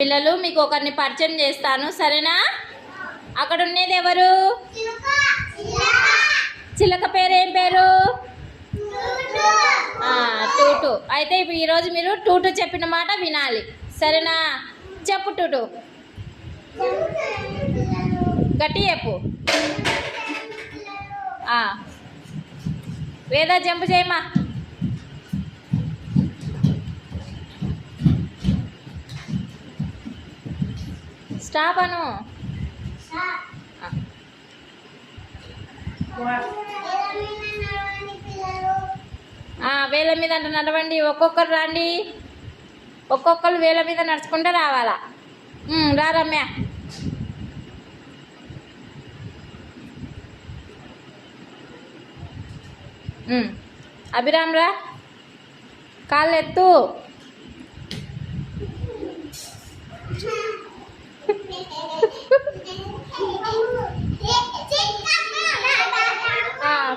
పిల్లలు మీకు ఒకరిని పరిచయం చేస్తాను, సరేనా? అక్కడ ఉన్నది ఎవరు? చిలక పేరు ఏం పేరు? టూటు. అయితే ఇప్పుడు ఈరోజు మీరు టూటు చెప్పిన మాట వినాలి, సరేనా? చెప్పు టూటు, గట్టి చెప్పు. వేద జంపు చేయమా. స్టాప్ అను. వేల మీద అంటే నడవండి, ఒక్కొక్కరు రండి, ఒక్కొక్కరు వేల మీద నడుచుకుంటే రావాలా. రా రమ్య. అభిరామ్ రా, కాళ్ళు ఎత్తు.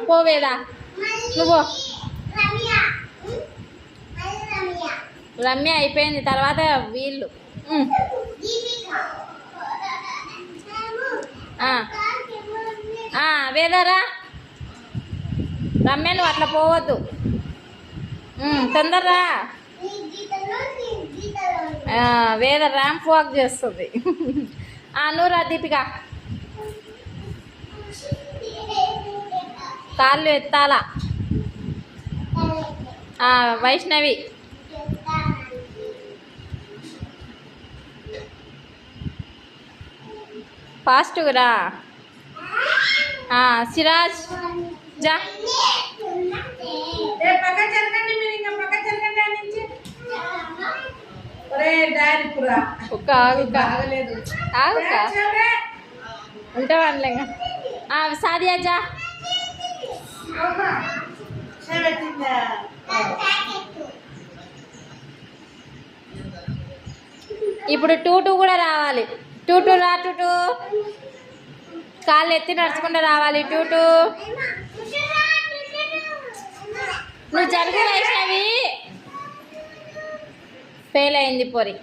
పోవేదా నువ్వు. రమ్య అయిపోయింది, తర్వాత వీళ్ళు. వేదారా. రమ్య నువ్వు అట్లా పోవద్దు, తొందరరా. వేద ర్యాంప్ వాక్ చేస్తుంది. నువ్వు రా దీపిక. కాళ్ళు ఎత్తాలా. వైష్ణవి. ఫాస్ట్గా రా. సిరాజ్ జా. ఉంటావాలే. సాదియా జా. ఇప్పుడు టూటు కూడా రావాలి. టూటు రా. టూటు కాళ్ళు ఎత్తి నడుచుకుంటూ రావాలి. టూటు నువ్వు జరుగు. వైష్ణవి ఫెయిల్ అయింది పొరి.